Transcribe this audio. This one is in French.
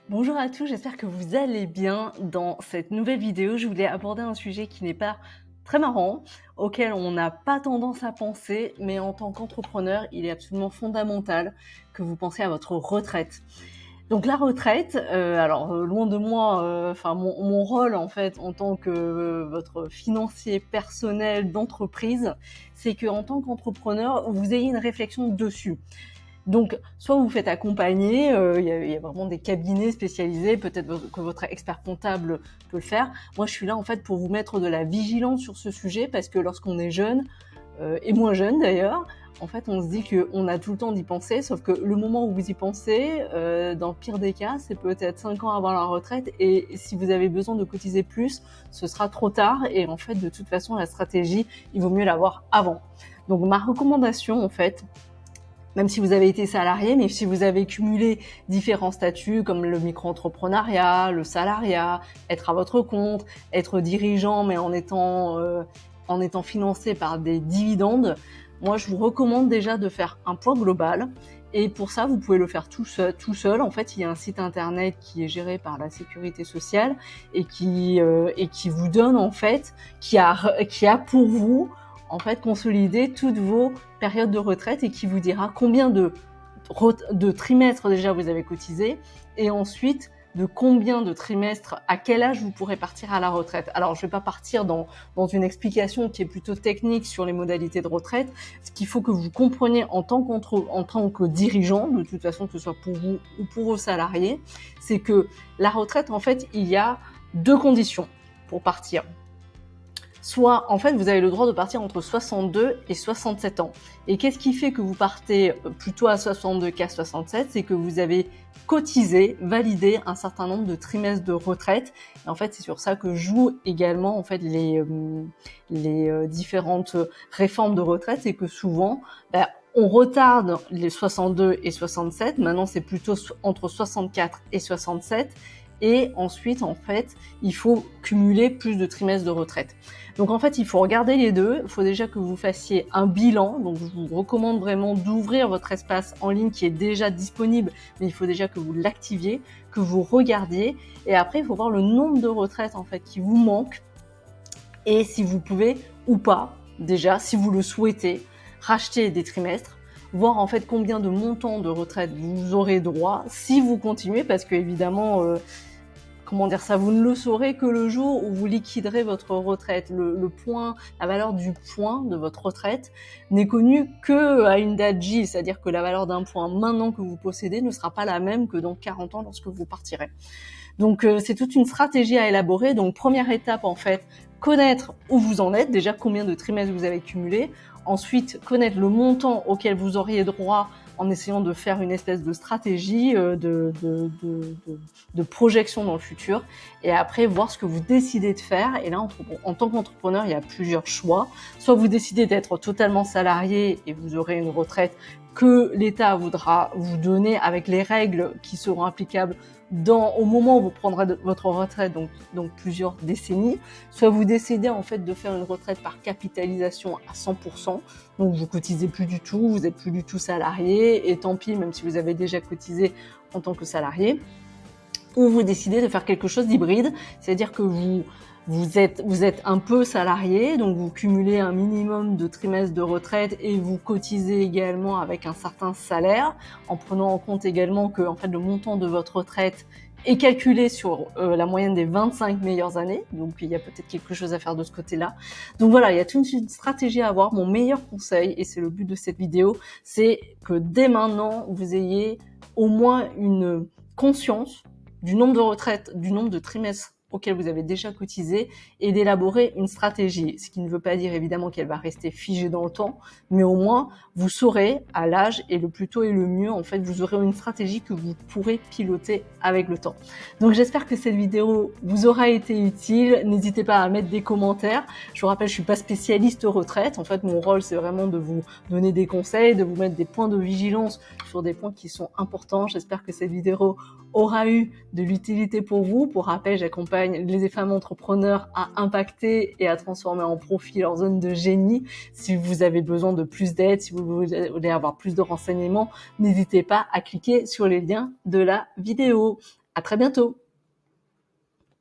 Bonjour à tous, j'espère que vous allez bien. Dans cette nouvelle vidéo, je voulais aborder un sujet qui n'est pas très marrant, auquel on n'a pas tendance à penser, mais en tant qu'entrepreneur, il est absolument fondamental que vous pensiez à votre retraite. Donc la retraite, loin de moi, mon rôle en fait en tant que votre financier personnel d'entreprise, c'est qu'en tant qu'entrepreneur, vous ayez une réflexion dessus. Donc, soit vous vous faites accompagner, il y a vraiment des cabinets spécialisés, peut-être que votre expert comptable peut le faire. Moi, je suis là en fait pour vous mettre de la vigilance sur ce sujet parce que lorsqu'on est jeune, et moins jeune d'ailleurs, en fait, on se dit qu'on a tout le temps d'y penser, sauf que le moment où vous y pensez, dans le pire des cas, c'est peut-être 5 ans avant la retraite et si vous avez besoin de cotiser plus, ce sera trop tard et en fait, de toute façon, la stratégie, il vaut mieux l'avoir avant. Donc ma recommandation, en fait, même si vous avez été salarié, mais si vous avez cumulé différents statuts comme le micro-entrepreneuriat, le salariat, être à votre compte, être dirigeant mais en étant financé par des dividendes, moi je vous recommande déjà de faire un point global. Et pour ça, vous pouvez le faire tout seul. En fait, il y a un site internet qui est géré par la sécurité sociale et qui vous donne en fait, qui a pour vous en fait consolider toutes vos périodes de retraite et qui vous dira combien de trimestres déjà vous avez cotisé et ensuite de combien de trimestres, à quel âge vous pourrez partir à la retraite. Alors, je ne vais pas partir dans une explication qui est plutôt technique sur les modalités de retraite. Ce qu'il faut que vous compreniez en tant que dirigeant, de toute façon, que ce soit pour vous ou pour vos salariés, c'est que la retraite, en fait, il y a deux conditions pour partir. Soit, en fait, vous avez le droit de partir entre 62 et 67 ans. Et qu'est-ce qui fait que vous partez plutôt à 62 qu'à 67? C'est que vous avez cotisé, validé un certain nombre de trimestres de retraite. Et en fait, c'est sur ça que jouent également en fait les différentes réformes de retraite. C'est que souvent, on retarde les 62 et 67. Maintenant, c'est plutôt entre 64 et 67. Et ensuite, en fait, il faut cumuler plus de trimestres de retraite. Donc en fait, il faut regarder les deux. Il faut déjà que vous fassiez un bilan. Donc je vous recommande vraiment d'ouvrir votre espace en ligne qui est déjà disponible, mais il faut déjà que vous l'activiez, que vous regardiez. Et après, il faut voir le nombre de retraites en fait qui vous manque et si vous pouvez ou pas, déjà, si vous le souhaitez, racheter des trimestres, voir en fait combien de montants de retraite vous aurez droit si vous continuez, parce que évidemment, vous ne le saurez que le jour où vous liquiderez votre retraite. Le point, la valeur du point de votre retraite n'est connue que à une date J, c'est-à-dire que la valeur d'un point maintenant que vous possédez ne sera pas la même que dans 40 ans lorsque vous partirez. Donc c'est toute une stratégie à élaborer. Donc première étape en fait, connaître où vous en êtes, déjà combien de trimestres vous avez cumulé. Ensuite, connaître le montant auquel vous auriez droit en essayant de faire une espèce de stratégie de projection dans le futur. Et après, voir ce que vous décidez de faire. Et là, en tant qu'entrepreneur, il y a plusieurs choix. Soit vous décidez d'être totalement salarié et vous aurez une retraite que l'État voudra vous donner avec les règles qui seront applicables au moment où vous prendrez votre retraite, donc plusieurs décennies. Soit vous décidez en fait de faire une retraite par capitalisation à 100%, donc vous cotisez plus du tout, vous êtes plus du tout salarié, et tant pis, même si vous avez déjà cotisé en tant que salarié. Ou vous décidez de faire quelque chose d'hybride, c'est-à-dire que vous êtes un peu salarié, donc vous cumulez un minimum de trimestres de retraite et vous cotisez également avec un certain salaire, en prenant en compte également que en fait, le montant de votre retraite est calculé sur la moyenne des 25 meilleures années, donc il y a peut-être quelque chose à faire de ce côté-là. Donc voilà, il y a toute une stratégie à avoir. Mon meilleur conseil, et c'est le but de cette vidéo, c'est que dès maintenant, vous ayez au moins une conscience du nombre de retraites, du nombre de trimestres auxquels vous avez déjà cotisé et d'élaborer une stratégie. Ce qui ne veut pas dire évidemment qu'elle va rester figée dans le temps, mais au moins vous saurez à l'âge et le plus tôt et le mieux, en fait, vous aurez une stratégie que vous pourrez piloter avec le temps. Donc j'espère que cette vidéo vous aura été utile. N'hésitez pas à mettre des commentaires. Je vous rappelle, je suis pas spécialiste retraite. En fait, mon rôle, c'est vraiment de vous donner des conseils, de vous mettre des points de vigilance sur des points qui sont importants. J'espère que cette vidéo aura eu de l'utilité pour vous. Pour rappel, j'accompagne les femmes entrepreneurs à impacter et à transformer en profit leur zone de génie. Si vous avez besoin de plus d'aide, si vous voulez avoir plus de renseignements, n'hésitez pas à cliquer sur les liens de la vidéo. À très bientôt.